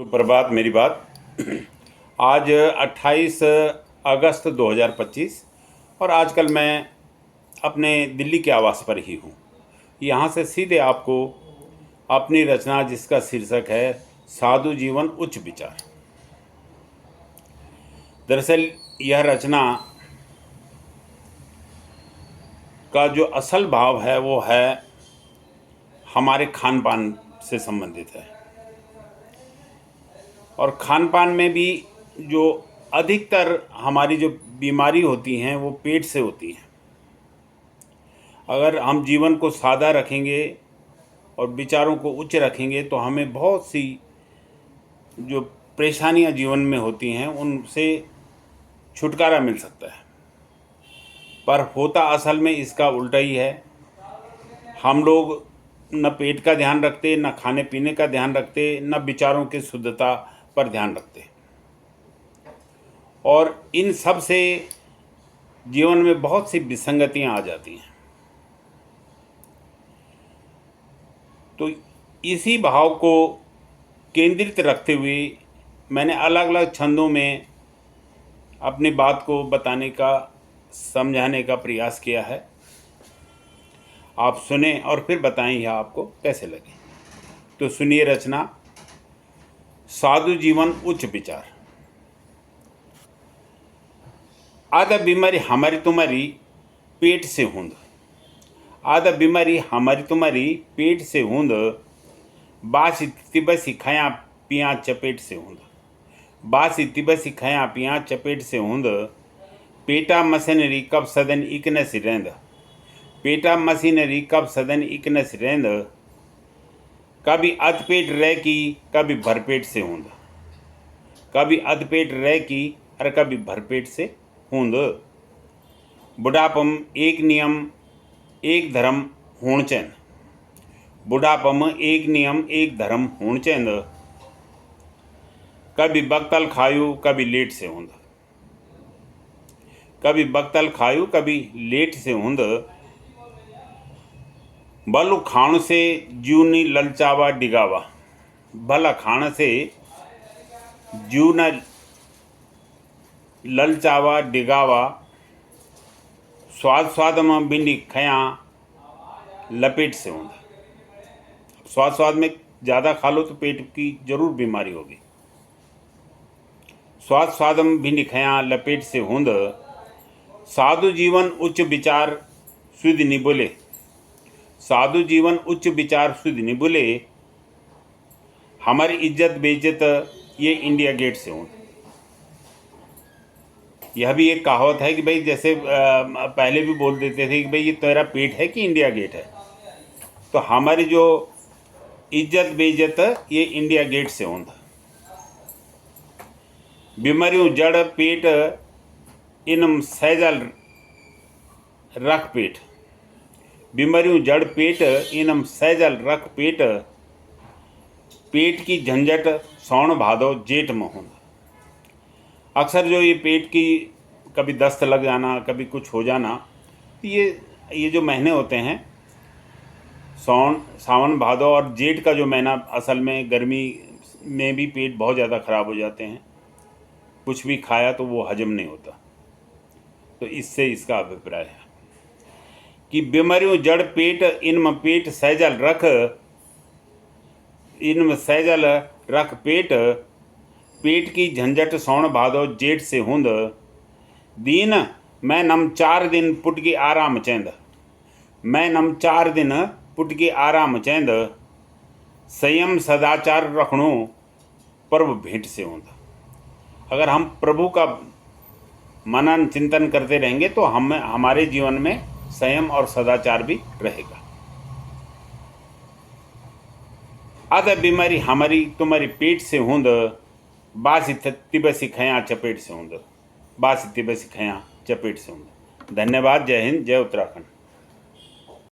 सुप्रभात। मेरी बात आज 28 अगस्त 2025 और आजकल मैं अपने दिल्ली के आवास पर ही हूँ। यहाँ से सीधे आपको अपनी रचना जिसका शीर्षक है साधु जीवन उच्च विचार। दरअसल यह रचना का जो असल भाव है वो है हमारे खान पान से संबंधित है। और खान पान में भी जो अधिकतर हमारी जो बीमारी होती हैं वो पेट से होती हैं। अगर हम जीवन को सादा रखेंगे और विचारों को उच्च रखेंगे तो हमें बहुत सी जो परेशानियां जीवन में होती हैं उनसे छुटकारा मिल सकता है। पर होता असल में इसका उल्टा ही है। हम लोग न पेट का ध्यान रखते, न खाने पीने का ध्यान रखते, न विचारों की शुद्धता पर ध्यान रखते, और इन सब से जीवन में बहुत सी विसंगतियां आ जाती हैं। तो इसी भाव को केंद्रित रखते हुए मैंने अलग अलग छंदों में अपनी बात को बताने का, समझाने का प्रयास किया है। आप सुने और फिर बताएं यह आपको कैसे लगे। तो सुनिए रचना साधु जीवन उच्च विचार। आधा बीमारी हमारी तुम्हारी पेट से हुंद, आधा बीमारी हमारी तुम्हारी पेट से हुंद, बासी तिबसी खया पिया चपेट से हुंद, बासी तिबसी खया पिया चपेट से हुंद, पेटा मशीनरी कब सदन इकन से रेंद, पेटा मशीनरी कब सदन इकन से रेंद, कभी अधपेट रह की कभी भरपेट से हुंद, कभी अधपेट रह की और कभी भरपेट से हुंद, बुढ़ापम एक नियम एक धर्म होण चैन, बुढ़ापम एक नियम एक धर्म होण चैन, कभी बक्तल खायु कभी लेट से हुंद, कभी बक्तल खायु कभी लेट से हुंद, भलु खाण से जूनी ललचावा डिगावा, भला खाण से जूना ललचावा डिगावा, स्वाद स्वाद में भिंडी खया लपेट से हुंद। स्वाद स्वाद में ज़्यादा खा लो तो पेट की जरूर बीमारी होगी। स्वाद स्वाद में भिंडी खया लपेट से हुंद, साधु जीवन उच्च विचार सुध निबोले, साधु जीवन उच्च विचार सुध निबोले, हमारी इज्जत बेइज्जत ये इंडिया गेट से हुंद। यह भी एक कहावत है कि भाई जैसे पहले भी बोल देते थे कि भाई ये तेरा पेट है कि इंडिया गेट है। तो हमारी जो इज्जत बेइज्जत ये इंडिया गेट से हुंद। बीमारियों जड़ पेट इनम सहजल रख पेट, बीमारियों जड़ पेट इनम सहजल रख पेट, पेट की झंझट सौण भादो जेठ में हुंद। अक्सर जो ये पेट की कभी दस्त लग जाना, कभी कुछ हो जाना, ये जो महीने होते हैं सौन सावन भादो और जेठ का जो महीना, असल में गर्मी में भी पेट बहुत ज़्यादा ख़राब हो जाते हैं। कुछ भी खाया तो वो हजम नहीं होता। तो इससे इसका अभिप्राय है कि बीमारियों जड़ पेट इनम पेट सहजल रख, इनम सहजल रख पेट, पेट की झंझट सौण भादो जेठ से हुंद, दीन मैं नम 4 दिन पुटकी आराम चैंद, मैं नम 4 दिन पुटकी आराम चैंद, संयम सदाचार रखणो पर्व भेंट से हुंद। अगर हम प्रभु का मनन चिंतन करते रहेंगे तो हमारे जीवन में संयम और सदाचार भी रहेगा। आधा बीमारी हमारी तुम्हारी पेट से हुंद, बासी तिबसी खया चपेट से हुंद, बासी तिबसी खया चपेट से हुंद। धन्यवाद। जय हिंद, जय उत्तराखंड।